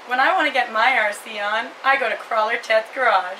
When I want to get my RC on, I go to Crawler Ted's garage.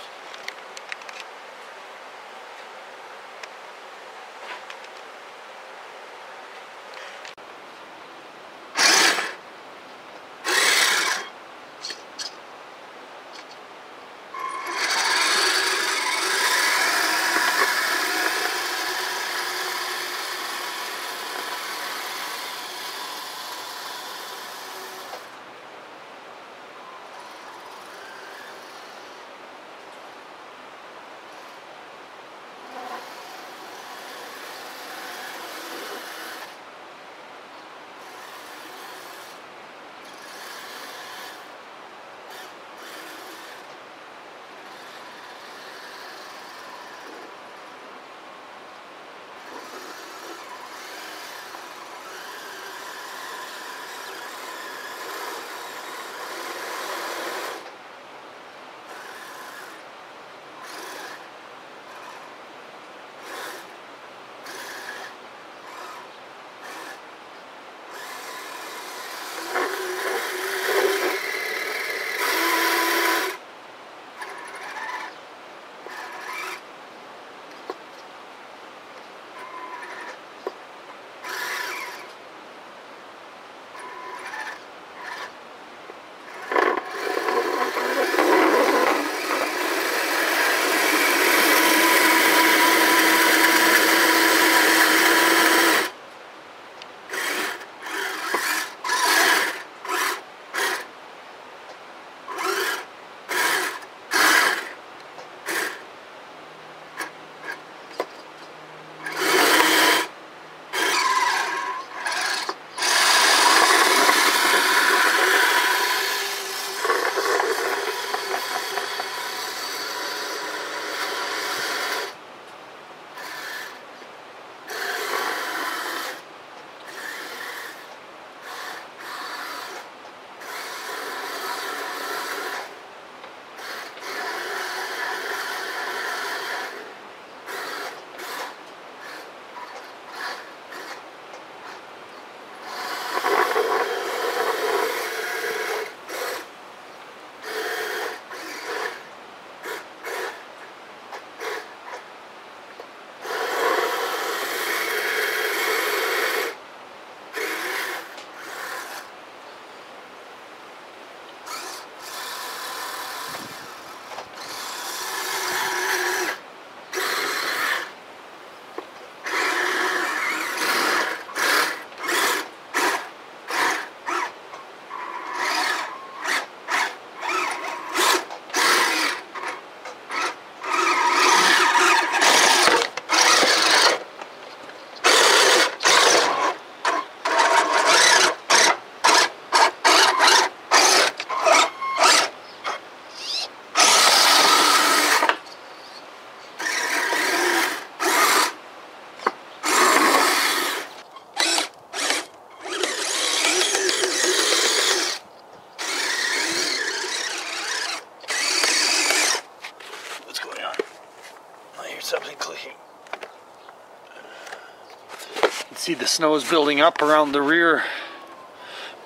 See, the snow is building up around the rear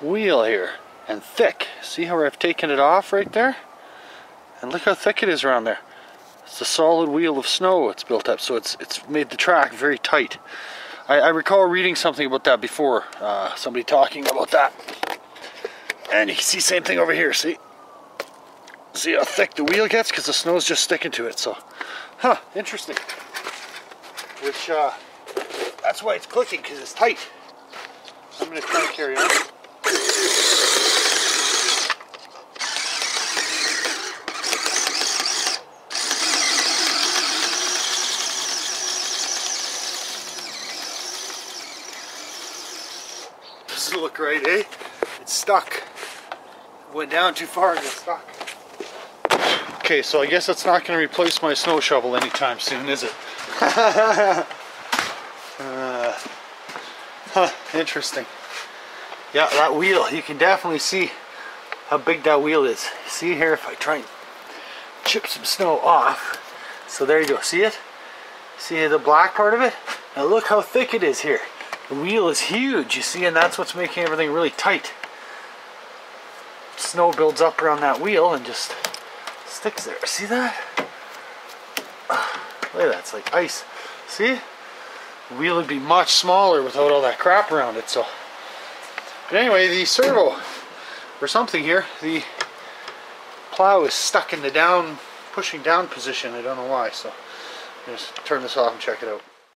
wheel here, and thick. See how I've taken it off right there? And look how thick it is around there. It's a solid wheel of snow it's built up, so it's made the track very tight. I recall reading something about that before, somebody talking about that. And you can see same thing over here, see? See how thick the wheel gets? Because the snow's just sticking to it, so. Huh, interesting. Which, that's why it's clicking, because it's tight. I'm going to try and carry on. Doesn't look right, eh? It's stuck. Went down too far and it's stuck. Okay, so I guess that's not going to replace my snow shovel anytime soon, is it? Interesting. Yeah, that wheel, you can definitely see how big that wheel is. See here, if I try and chip some snow off. So there you go, see it? See the black part of it? Now look how thick it is here. The wheel is huge, you see, and that's what's making everything really tight. snow builds up around that wheel and just sticks there. See that? Look at that, it's like ice. See? The wheel would be much smaller without all that crap around it. So, but anyway, the servo or something here, the plow is stuck in the down, pushing down position. I don't know why. So, just turn this off and check it out.